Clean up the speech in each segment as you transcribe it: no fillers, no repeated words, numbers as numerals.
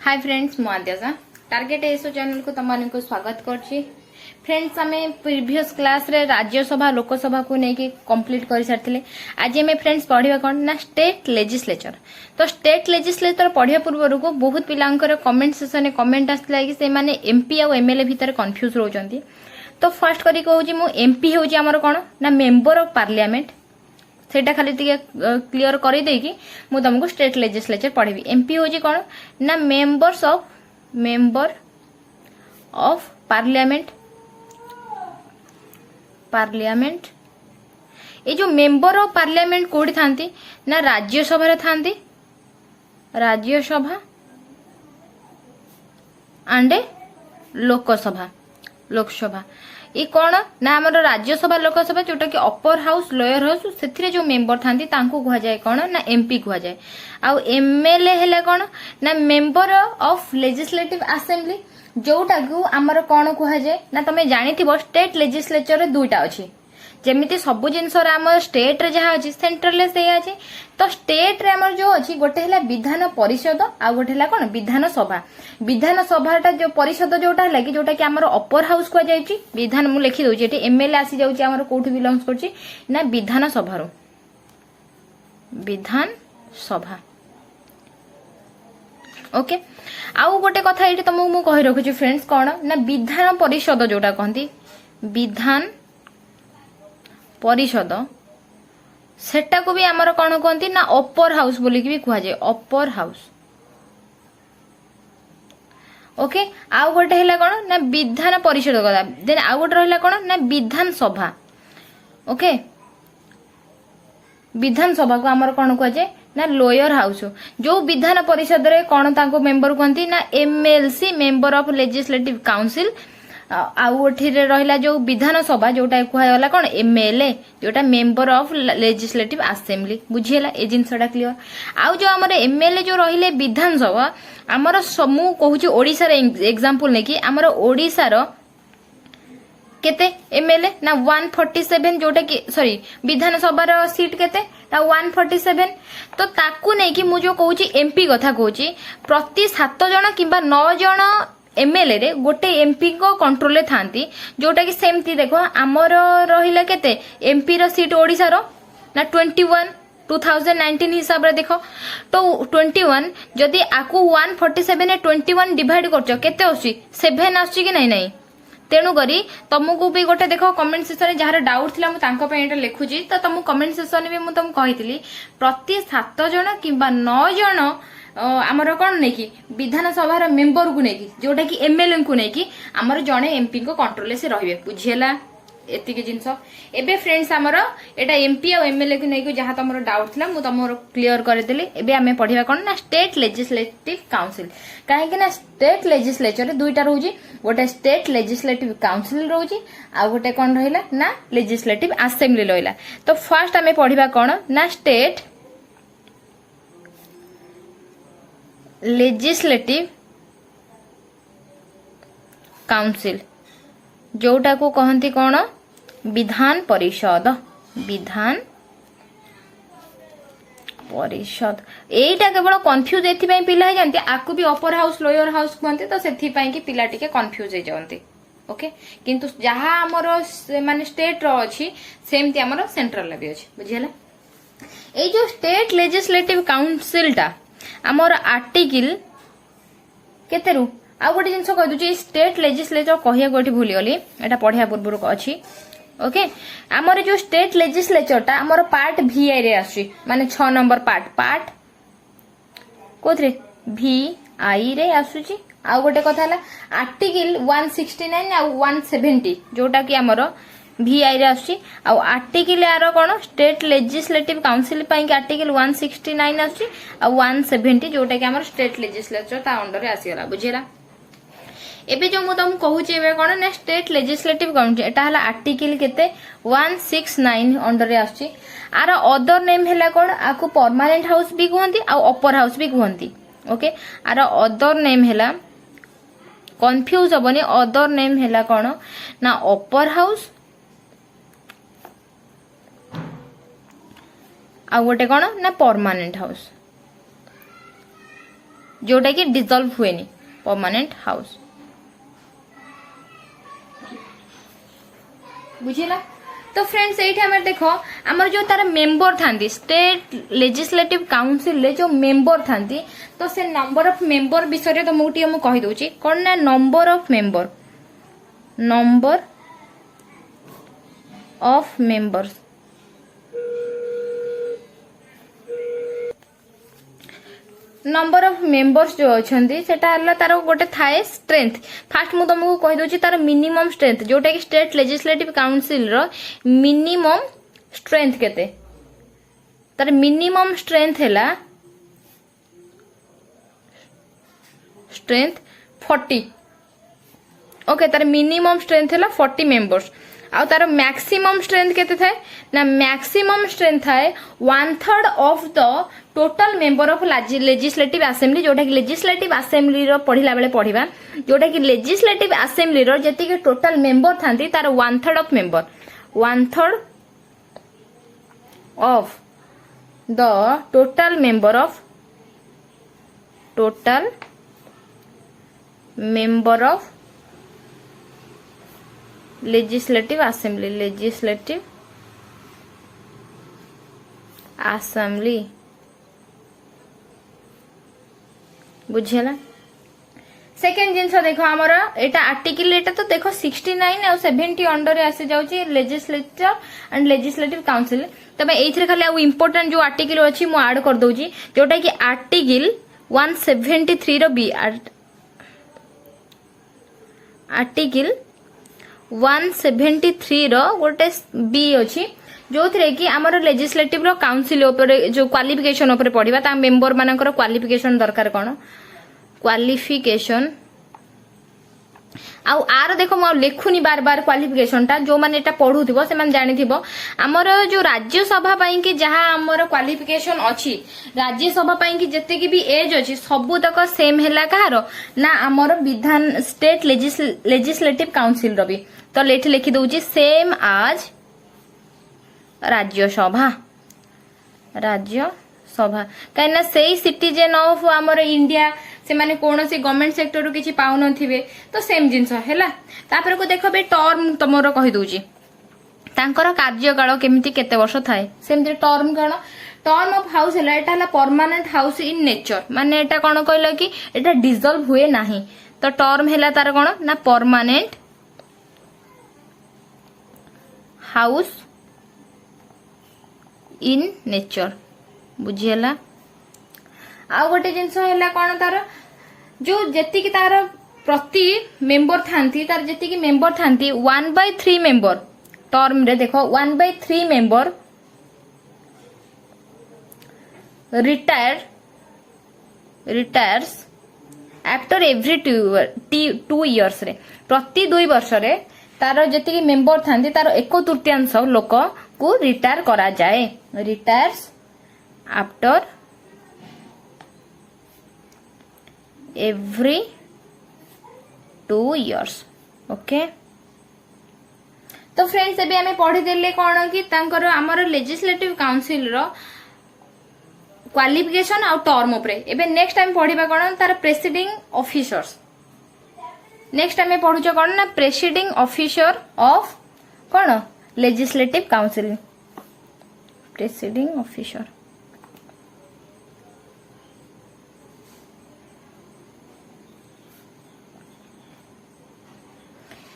Hi friends मु आद्यासा target SO channel को तुमको स्वागत करछि। फ्रेंड्स आमे प्रीवियस क्लास रे राज्यसभा लोकसभा को नेकी कंप्लीट कर सारथिले। आज हमें फ्रेंड्स पढ़िबा कोन ना स्टेट लेजिस्लेचर। तो स्टेट लेजिस्लेचर पढ़िया पूर्व को बहुत पिलांकर कमेंट सेक्शन में कमेंट आसला कि से माने एमपी और एमएलए भीतर कंफ्यूज रहउचंती। तो फर्स्ट करी कहूची मु एमपी होची हमर कोन ना मेंबर ऑफ पार्लियामेंट। सेटा खाली टिके क्लियर करी दे कि मु तुमको स्टेट लेजिस्लेचर पढ़ेबी। एमपी होची कोन ना मेंबर ऑफ पार्लियामेंट। ये जो मेंबर ऑफ पार्लियामेंट कोठी थांती ना राज्यसभा रे थांती, राज्यसभा आंडे लोकसभा ये कौन ना आम राज्यसभा लोकसभा जोटा कि अपर हाउस लोअर हाउस से जो मेंबर थांती तांको कहा जाए कौन ना एमपी कहा जाए। आउ एमएलए हेले कौन ना मेंबर ऑफ लेजिस्लेटिव असेंबली जोटा को आमर कौन कहा जाए ना तुम जानी स्टेट लेजिस्लेचर दुईटा अच्छी जेमिति सबु जिनस आम स्टेट रे जहाँ अच्छी सेंट्रल रे से अच्छे। तो स्टेट रे आमर जो अच्छी गोटे है विधान परिषद आ गोटे है कौन विधान सभाटा जो परिषद जोटा है कि जोटा कि आमर अपर हाउस कह जाए विधान मु लिखि दउची एटी एमएलए आसी जाउची आमर कोठी बिलोंग्स करची ना विधान सभा। ओके आउ गोटे कथा ये तुमको मु कहि रखुची फ्रेंड्स कौन ना विधान परिषद जोटा कहती विधान परिषद सेटा को भी आमर कौन कहती ना अपर हाउस बोली भी कह जाए अपर हाउस। ओके आउ गोटे है कौन ना विधान परिषद कथा देन आउ गोटे रहा कौन ना विधान सभा। ओके विधान सभा को आमर कौन कह जाए ना लोअर हाउस। जो विधान परिषद रे कौन ताको मेंबर कहती ना MLC member of legislative council. आउठी रहा जो विधान सभा जोटा कहला कौन एमएलए जोटा मेंबर ऑफ लेजिस्लेटिव असेंबली। बुझीला ए जिनसटा क्लियर। आउ जो आमर एमएलए जो रहिले विधान सभा आमर समूह कहूची ओडिसा रे एग्जांपल नेकी आमर ओडिसा रो केते एमएलए ना 147 जोटा कि सॉरी विधान सभा सीट केते ना 147। तो ताकू नहीं कि मु जो कहूची एमपी कथा कहूची प्रति 7 जन किंबा 9 जन एमएलए रे गोटे एमपी को कंट्रोल रे थांती जोटा कि सेमती देखो आमर रहिला केते एमपी रो सीट ओडिसा रो ना 21 2019 हिसाब रे देखो। तो 21 जदि आकु 147 रे 21 डिवाइड करछो केते आसी 7 आसी कि नहीं तेणु करी तुमको भी गोटे देख कमेंट सेक्शन जहाँ डाउट थी मुझे लिखुची तो तुम कमेंट सेक्शन भी मुझे तुमको कही प्रति 7 जन कि 9 जन आमर कौन नहीं कि विधान सभा मेंबर को लेकिन जोटा कि एमएलए को लेकिन आमर जड़े एमपी को कंट्रोल से रही बुझीला एतिक जिनस। एबे फ्रेंड्स आमर एटा एमपी और एमएलए को लेकिन जहाँ तुम डाउट थी मुझे तुम क्लीयर करदेली। एबे आमे पढ़िबा कौन ना स्टेट लेजिस्लेटिव काउंसिल कहीं ना स्टेट लेजिस्लेचर दुईटा रोची गोटे स्टेट लेजिस्लेटिव काउंसिल रोची आ गोटे कौन रहिला ना लेजिस्लेटिव असेंबली रहिला। तो फर्स्ट आमे पढ़िबा कौन ना स्टेट लेजिस्लेटिव काउंसिल जोटा को कहती कौन विधान परिषद एटा केवल कंफ्यूज एथि पिला जानते आकु भी अपर हाउस लोअर हाउस कहते तो सेथि कि पिला टिके कंफ्यूज हो जाते। ओके किंतु जहाँ आमर माने स्टेट रो अछि सेमती आमर सेंट्रल भी अछि बुझिला। ए जो स्टेट लेजिस्लेटिव काउंसिल टा आमर आर्टिकल केते रु आ गोटे जिनस कह दूची स्टेट लेजिस्लेचर कहया गोटी भूली गली एटा पढ़िया पूर्व अच्छी। ओके आमर जो स्टेट लेजिस्लेचर टा आमर पार्ट VI रे आसी माने 6 नंबर पार्ट कोथरे VI रे आसुची। आ गोटे कथा हला आर्टिकल 169 आ 170 जोटा कि आमर VI रे आसी। आ आर्टिकल यार कोन स्टेट लेजिस्लेटिव काउंसिल पई कि आर्टिकल 169 आसी आ 170 जोटा कि आमर स्टेट लेजिस्लेचर ता अंडर रे आसी गला बुझिला। एबे जो मु तुम कहूची एबे कोन ना स्टेट लेजिस्लेटिव काउंसिल एटा हला आर्टिकल केते 169 अंडर रे आसी। आर अदर नेम हैला कोन आकु परमानेंट हाउस भी कहंती आ अपर हाउस भी कहंती। ओके आर अदर नेम हैला कंफ्यूज होबनी अदर नेम हैला कोन ना अपर हाउस आ गोटे कोन ना परमानेंट हाउस। जोटा कि डिजल्व हुए परमानेंट हाउस बुझिला। तो फ्रेंड्स ये आम देख आमर जो तार मेंबर था स्टेट लेजिस्लेटिव काउंसिल रे जो मेंबर था तो से नंबर ऑफ मेंबर विषय तुमको टी कहीदे कौन ना number of members number of members जो अच्छा सेटा तार गोटे थाए स्ट्रेंथ फास्ट मु तुमको कहीदे तार मिनिमम स्ट्रेंथ जोटा कि स्टेट लेजिस्लेटिव काउंसिल रो मिनिमम स्ट्रेंथ केते तार मिनिमम स्ट्रेंथ हैला स्ट्रेंथ 40 ओके तार मिनिमम स्ट्रेंथ हैला 40 मेंबर्स आ तार मैक्सिमम स्ट्रेंथ केते थाए ना मैक्सिमम स्ट्रेंथ थाए 1/3 of the total member of legislative assembly जोटा कि लेजिस्लेटिव असेंबली रो पढ़िला बेले पढ़िबा जोटा कि लेजिस्लेटिव असेंबली रो जति के टोटल मेंबर थांती तार 1/3 of member 1/3 of the total member of legislative assembly बुझेला। सेकेंड जिनस देखो आमर एटा आर्टिकल एटा तो देखो 69 और 70 अंडर रे आसी जाउची लेजिस्लेचर एंड लेजिस्लेटिव काउंसिल तबे एथरे खाली आ इंपोर्टेंट जो आर्टिकल अछि मु ऐड कर दउची जोटा कि आर्टिकल 173 रो बी आर्टिकल 173 रो गोटे बी अछि जो थरे कि आमर लेजिस्लेटिव रो काउंसिल ऊपर जो क्वालिफिकेशन ऊपर पढ़िबा ता मेंबर मानकर क्वालिफिकेशन दरकार कोन क्वालिफिकेशन आर देखो मु लेखुनी बार बार क्वालिफिकेशन टा जो माने एटा पढुथिबो से माने जानिथिबो आमर जो राज्यसभा पई कि जहां आमर क्वालिफिकेशन अछि राज्यसभा पई कि जते कि भी एज अछि सबु तक सेम हैला कहारो ना आमर विधान स्टेट लेजिस्लेटिव काउंसिल रो भी तो लेट लिखि दउची सेम आज राज्यसभा कहीं से सिटीजेन ऑफ आमर इंडिया से माने कौन सी गवर्नमेंट सेक्टर रू किछि पाउ नथिबे तो सेम जिंस हैला तापर को देखो बे टर्म तमरो कहि दउची तांकर कार्यकाल केमिति केते वर्ष थाए सेमते टर्म कण टर्म ऑफ हाउस हैला एटा हैला परमानेंट हाउस इन नेचर माने एटा कोन कहला कि एटा डिसॉल्व हुए नाही तो टर्म हैला तार कोन ना परमानेंट हाउस इन नेचर बुझिएला। आ गोटे जिनस हैला कोन तार जो जेति कि तार प्रति मेंबर थांती तार जेति कि मेंबर थांती 1/3 मेंबर टर्म रे देखो 1/3 member retires after every 2 years रे प्रति 2 वर्ष रे तार जेति कि मेंबर थांती तार 1/3 लोक को रिटायर करा जाए retires after every 2 years okay. तो फ्रेंड्स एबे हमें पढ़ी देले कोन कि तांकर हमर लेजिस्लेटिव काउंसिल रो क्वालिफिकेशन आ टर्म ऊपर एबे नेक्स्ट टाइम पढ़िबा कोन तार प्रेसिडिंग ऑफिसर्स नेक्स्ट टाइम पढ़ुछ कोन ना presiding officer of cone legislative council presiding officer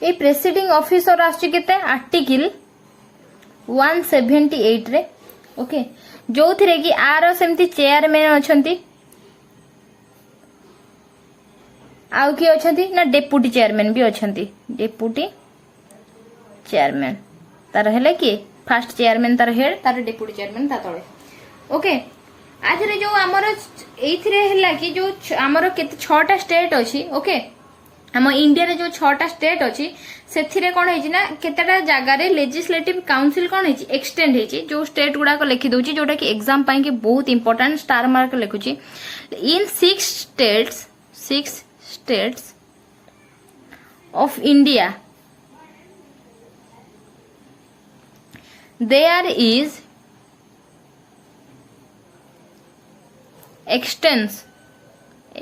A presiding officer आछि केते आर्टिकल 178 रे ओके जो थिरे कि आर सेमती चेयरमैन अछंती आउ कि अछंती ना डेप्यूटी चेयरमैन भी अछंती डेप्यूटी चेयरमैन तार हेले कि फर्स्ट चेयरमैन तार हेड तार डेप्यूटी चेयरमैन ता तळे ओके। आज रे जो हमर एथिरे हैला कि जो हमर केते 6टा स्टेट अछि ओके हम इंडिया रे जो 6टा स्टेट अछि सेथिरे कोन हेछि ना केतेटा जागा रे लेजिस्लेटिव काउंसिल कोन हेछि एक्सटेंड हेछि जो स्टेट गुडा को लिखि दोछि जोटा कि एग्जाम पई कि बहुत इंपोर्टेंट स्टार मार्क लिखुछि in 6 states of India there is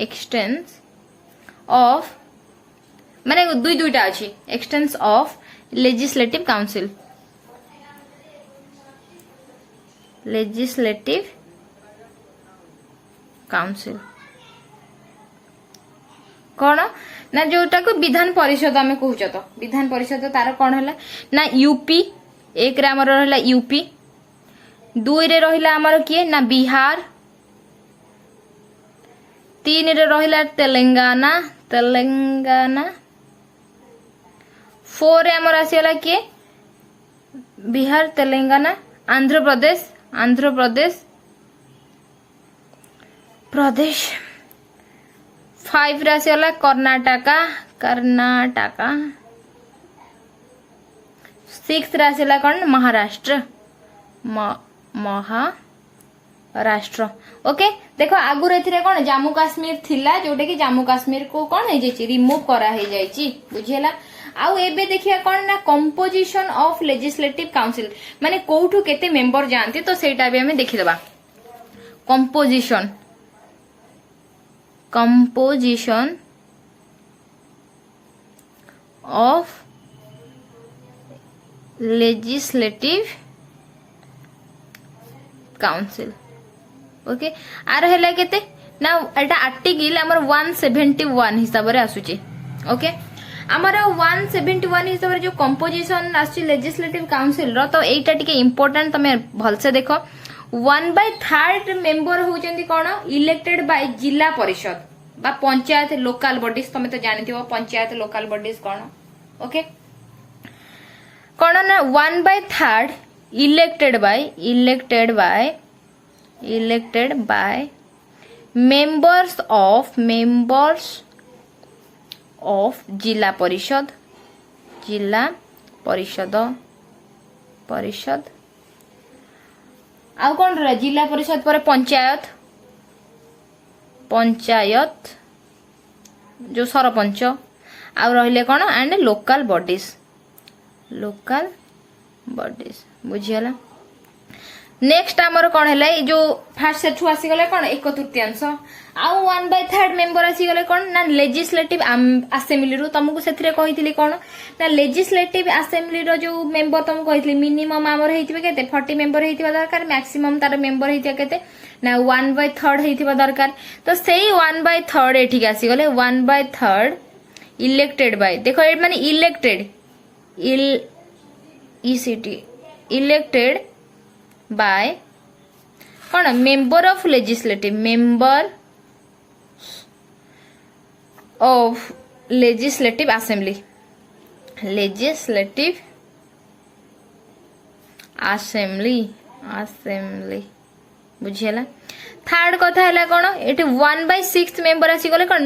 existence of माने दुईटा अच्छी existence of legislative council legislative council कौन ना जोटा को विधान परिषद आम कहूच तो विधान परिषद तार कौन है ना यूपी एक रे आमर रहा यूपी दुई रे रहिला आमर किए ना बिहार तीन रे रहिला तेलंगाना तेलंगाना फोर रे आमर आसीगला किए बिहार तेलंगाना आंध्र प्रदेश आंध्र प्रदेश प्रदेश फाइव रे आसीगला कर्नाटका कर्नाटका सिक्स रे आसीगला कौन महाराष्ट्र महाराष्ट्र ओके देखो आगुर एथिरे कौन जम्मू काश्मीर थिला जोटा कि जम्मू काश्मीर को कौन है जाइछि रिमूव करा है जाइछि बुझियला आउ एबे देखिया कौन ना कंपोजिशन ऑफ लेजिस्लेटिव काउंसिल माने कोठू केते मेंबर जानती तो सेटा भी हमें देखि देबा composition composition of legislative council okay आर हैला केते ना एटा आर्टिकल हमर 171 हिसाब रे आसुची ओके हमर 171 हिसाब रे जो कंपोजिशन आसुची लेजिस्लेटिव काउंसिल रो तो एटा टिके इंपोर्टेंट तमे भल से देखो 1/3 मेंबर होचंदी कोन इलेक्टेड बाय जिला परिषद बा पंचायत लोकल बॉडीज तमे तो जानिथिबो पंचायत लोकल बॉडीज कोन ओके कोन ना 1/3 elected by members of जिला परिषद आउ कौन रहा जिला परिषद पर पंचायत जो सरपंच आउ रहिले कौन एंड लोकल बॉडीज बुझीगला नेक्स्ट आमर कौन है जो फास्ट सेठू आसीगले कौन 1/3 आउ 1/3 मेंबर आसीगले कौन ना लेजिस्लेटिव असेंबली रू तुमको सेथिरे कहितली कौन ना लेजिस्लेटिव असेंबली रो जो मेंबर तुमको कहितली मिनिमम आमर हेतिबे केते 40 मेंबर हेतिबा दरकार मैक्सिमम तार मेंबर हेतिया केते ना 1/3 हेतिबा दरकार तो सेही 1/3 एठी आसीगले 1/3 इलेक्टेड बाय देखो ए माने इलेक्टेड इलेक्टेड बाय कौन मेंबर ऑफ लेजिस्लेटिव असेंबली बुझीगला थर्ड कथा है कौन ये 1/6 मेंबर आसीगले कौन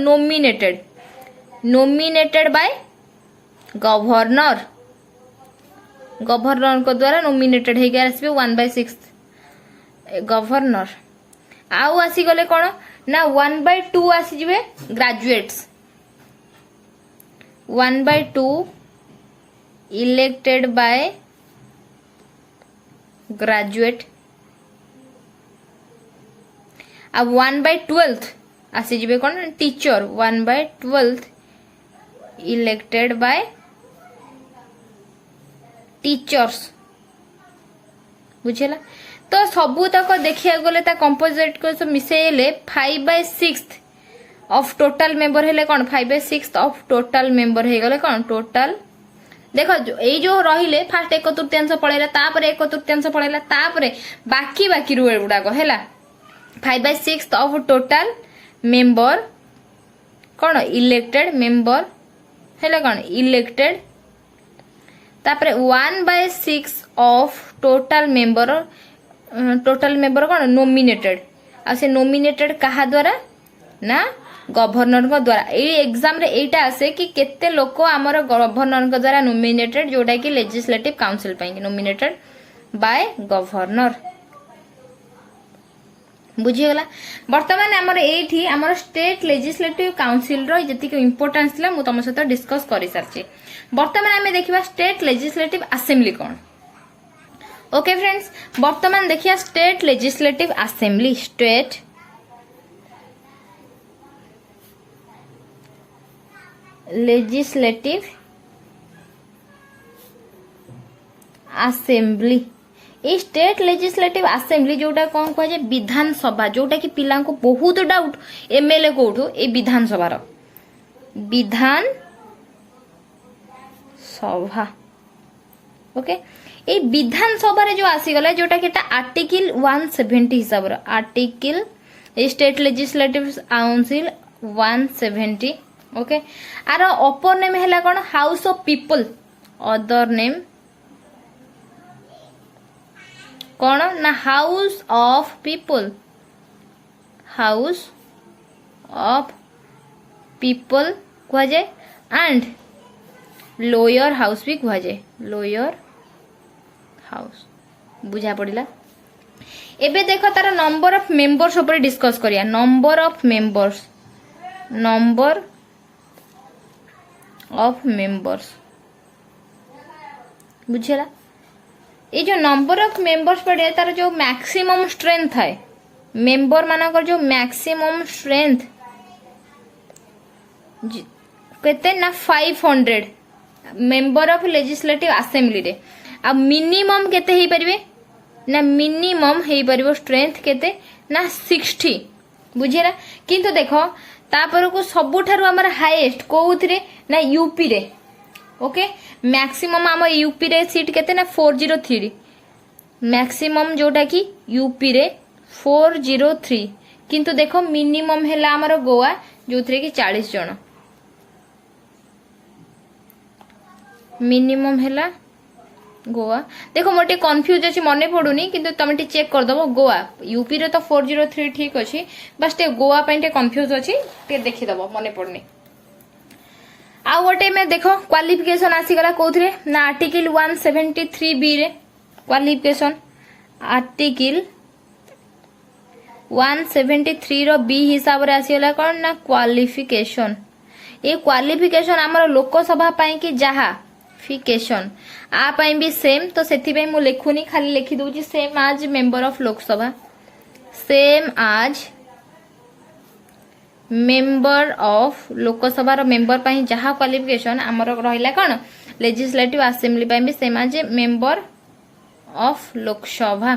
नोमिनेटेड बाय गवर्नर को द्वारा नोमिनेटेड है आसबे 1/6 गवर्नर आउ आसीगले कौन ना 1/2 आसीजिबे ग्रेजुएट्स 1/2 इलेक्टेड बाय ग्रेजुएट अब 1/12 आसीजिबे कौन टीचर 1/12 इलेक्टेड बाय टीचर्स बुझेला तो सबू तक देखिया गले ता कंपोजिट को मिसेले 5/6 ऑफ टोटल मेंबर हेले कौन 5/6 ऑफ टोटल मेंबर हे गले कौन टोटल देखो ए जो रहिले फास्ट 1/3 पळेला तापर 1/3 पळेला तापर बाकी रूल गुडा को हेला 5/6 ऑफ टोटल मेंबर कौन इलेक्टेड मेंबर हेले कौन इलेक्टेड तापर 1/6 ऑफ टोटल मेंबर कौन नोमिनेटेड आ से नोमिनेटेड कहा द्वारा ना गवर्नर को द्वारा ए एग्जाम रे एटा आसे कि केते लोक हमर गवर्नर को द्वारा नोमिनेटेड जोटा कि लेजिस्लेटिव काउंसिल पई नोमिनेटेड बाय गवर्नर बुझीगला वर्तमान हमर एठी हमर स्टेट लेजिस्लेटिव काउंसिल रो जति के इंपोर्टेंस ला मु तम सहित डिस्कस करि सारछि वर्तमान हमें देखिबा स्टेट लेजिस्लेटिव असेंबली कोन ओके फ्रेंड्स वर्तमान देखिया state legislative assembly legislative assembly ए स्टेट लेजिस्लेटिव असेंबली जोटा कौन कह विधानसभा जोटा कि पिला को बहुत डाउट एमएलए कोठू ए विधानसभा विधान सभा ओके ए विधानसभा रे जो आसीगला जोटा कि आर्टिकल 170 हिसाब रो article state legislative council 170 okay आर अपर नेम हैला कोन house of people other name कौन ना हाउस ऑफ पीपल कह जाए एंड लोअर हाउस भी कह जाए लोअर हाउस बुझा पड़ा एबे देखो तार नंबर ऑफ मेंबर्स ऊपर डिस्कस करिया नंबर ऑफ मेंबर्स बुझेला ये जो नंबर ऑफ मेंबर्स पड़े तार जो मैक्सिमम स्ट्रेंथ है मेंबर मानकर जो मैक्सिमम स्ट्रेंथ केते ना 500 मेंबर ऑफ लेजिस्लेटिव असेंबली रे आ मिनिमम केते हे परिबे ना मिनिमम हे परिबो स्ट्रेंथ केते ना 60 बुझेरा किंतु देखो तापर को सबुठारु हमर हाईएस्ट कोउथरे ना यूपी रे ओके मैक्सिमम आम यूपी रे सीट केते ना 403 मैक्सिमम जोटा कि यूपी रे 403 किंतु देखो मिनिमम हैला हमर गोवा जोथरे कि 40 जण मिनिमम हैला गोवा देखो मोटे कंफ्यूज अछि मने पडुनी किंतु तमे टी चेक कर दबो गोवा यूपी रे तो 403 ठीक अछि बस ते गोवा पइटे कंफ्यूज अछि ते देखि दबो मने पडनी आ गोटे में देखो क्वालिफिकेशन आसीगला कौथरे ना आर्टिकल 173 बी रे क्वालिफिकेशन आर्टिकल 173 रो बी हिसाब रे आसीगला कोन ना क्वालिफिकेशन ये क्वालिफिकेशन हमर लोकसभा पई कि जहा फिकेशन आ पई भी सेम तो सेथि पई मु लेखुनी खाली लिखि दउची same as member of Lok Sabha same as member of Lok Sabha रो मेंबर पई जहा क्वालिफिकेशन हमर रहिला कोन लेजिस्लेटिव असेंबली पई भी same as member of Lok Sabha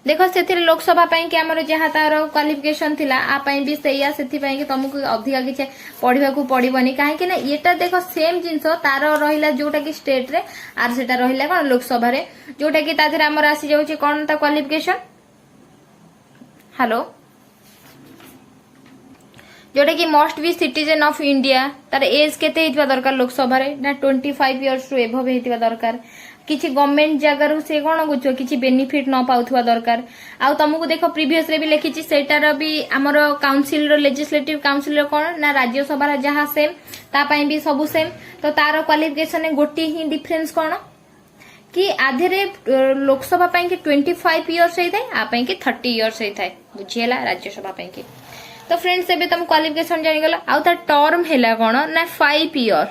देखो से लोकसभा पई कि हमर जहा तार क्वालिफिकेशन थिला आ पई भी सेया सेथि पई कि तुमको अधिका किछ पढिबा को पड़िबनी काहे कि ना एटा देखो सेम जिंसो तार रहिला जोटा कि स्टेट रे आर सेटा रहिला कोन लोकसभा रे जोटा कि ताधर हमर आसी जाउची कोन ता क्वालिफिकेशन हेलो जोटा कि must be citizen of India तार एज केते हेतिबा दरकार लोकसभा रे ना 25 इयर्स टू एभव हेतिबा दरकार किछि गवर्नमेंट जगह से कौन गुछ किछि बेनिफिट न पाउथवा दरकार आ तुमको देखो प्रीवियस रे भी लिखिछि सेटार भी हमर काउंसिल रो लेजिस्लेटिव काउंसिल रो कोन ना राज्यसभा रा जहा सेम ता पई भी सब सेम तो तार क्वालिफिकेशन ने गोटी ही डिफरेंस कोन कि आधे रे लोकसभा पई कि 25 इयर्स हेइ थाय आ पई कि 30 इयर्स हेइ थाय बुझियला राज्यसभा पई कि तो फ्रेंड्स एबे तुम क्वालिफिकेशन जानि गला आ ता टर्म हैला कोन ना 5 इयर्स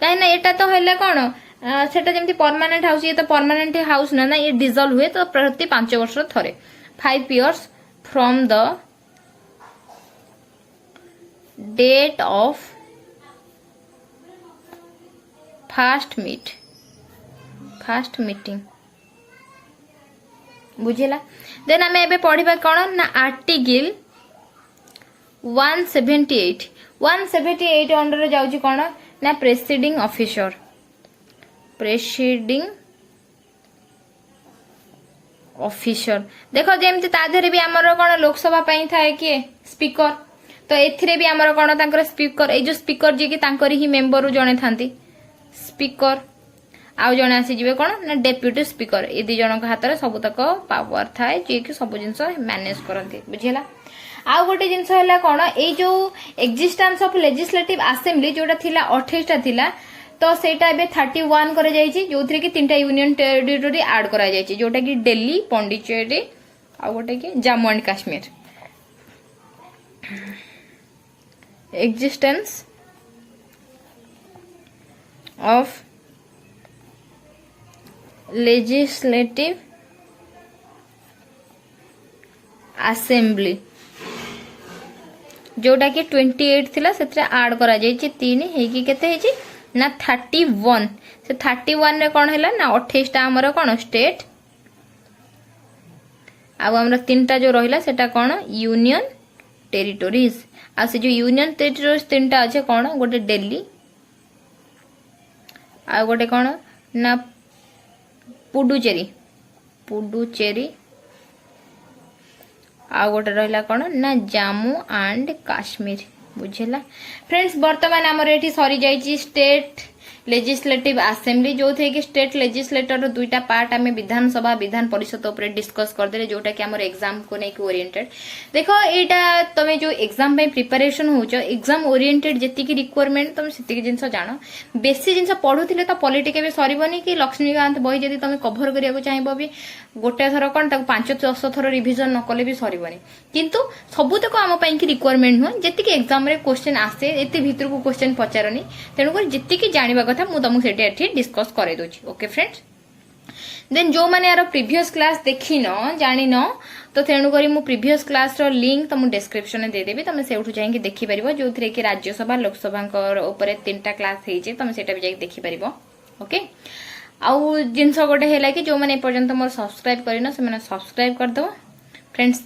कहीं ना एटा तो है कौन सेटा जमती परमानेंट हाउस ये तो परमानेंट हाउस ना ये डिजल्व हुए तो प्रति 5 वर्ष थरे 5 years from the date of first meeting बुझेला देन आम एबे पढ़िबा कौन ना आर्टिकल 178 अंडर जाउची कौन ना प्रेसिडिंग ऑफिसर देखो जेमती ताधरे भी आमर कौन लोकसभा पई थाए कि स्पीकर तो एथिरे भी आमर कौन तांकर स्पीकर ए जो स्पीकर जे कि तांकर ही मेंबर जणे थांती स्पीकर आउ जणे आसी जिवे कौन ना डेप्यूटी स्पीकर ए दी जणक हाथ रे सब तक पावर थाए जे कि सब जिंस मैनेज करंती बुझिला आ गोटे जिनस है कौन ये जो एक्जिस्टेंस ऑफ लेजिस्लेटिव असेंबली जोटा थिला 28 टा थिला तो सेटा एबे 31 करे जायछि जोथरे कि तीनटा यूनियन टेरिटरी ऐड करा जायछि जोटा कि दिल्ली पौंडीचेरी आ गोटे कि Jammu and Kashmir existence of legislative assembly जोटा कि 28 थिला सेतरे ऐड करा जायछि 3 हेकी केते हेछि ना 31 से 31 रे कोन हैला ना 28 टा हमर कोन स्टेट आ हमर तीनटा जो रहिला सेटा कोन यूनियन टेरिटोरीज आ से जो यूनियन टेरिटोरीज तीनटा अछि कोन गोटे दिल्ली आ गोटे कोन ना पुडुचेरी पुडुचेरी आ गोटे रहिला कोन ना जम्मू एंड काश्मीर बुझेला फ्रेंड्स वर्तमान हमर एठी सरी जाईची स्टेट लेजिस्लेटिव असेंबली जो थे कि स्टेट लेजिस्लेटर रो दुईटा पार्ट आमे विधानसभा विधान परिषद ऊपर डिस्कस कर देले जोटा कि हमर एग्जाम को नै कि ओरिएंटेड देखो एटा तमे जो एग्जाम पे प्रिपरेशन होचो एग्जाम ओरिएंटेड जेति की रिक्वायरमेंट तमे सेति की जिंस जानो बेसी जिंस पढुथिले त पॉलिटिक भी सरीबनी कि लक्ष्मीकांत बही जदी तमे कवर करिया को चाहिबो भी गोटे थर कोन ताको 5-10 थर रिवीजन न कले भी सरीबनी किंतु सबु तक हम पई की रिक्वायरमेंट हो जेति की एग्जाम रे क्वेश्चन आसे एते भीतर को क्वेश्चन पचारनी तेनु कर जेति की जानिबा कथा मु तुमको सेटे एठी डिस्कस करे दोछि ओके फ्रेंड्स देन जो माने यार प्रीवियस क्लास देखि न जानि न तो तेनु करी मु प्रीवियस क्लास रो लिंक तुम डिस्क्रिप्शन में दे देबी तुम सेउठु जाई देखि परिबो जोथरे कि राज्यसभा लोकसभा ऊपर 3टा क्लास हेइ जे तुम सेटा भी जाई देखि परिबो ओके आउ जिंस गोटे हैला कि जो माने पर्यंत मोर सब्सक्राइब करिनो से माने सब्सक्राइब कर दो फ्रेंड्स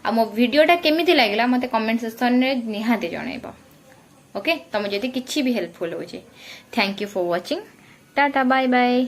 आ मो वीडियोटा केमिति लागला मते कमेंट सेक्शन रे निहाते जणाइबो ओके तुम जदि किछि भी हेल्पफुल हो जे thank you for watching tata bye bye.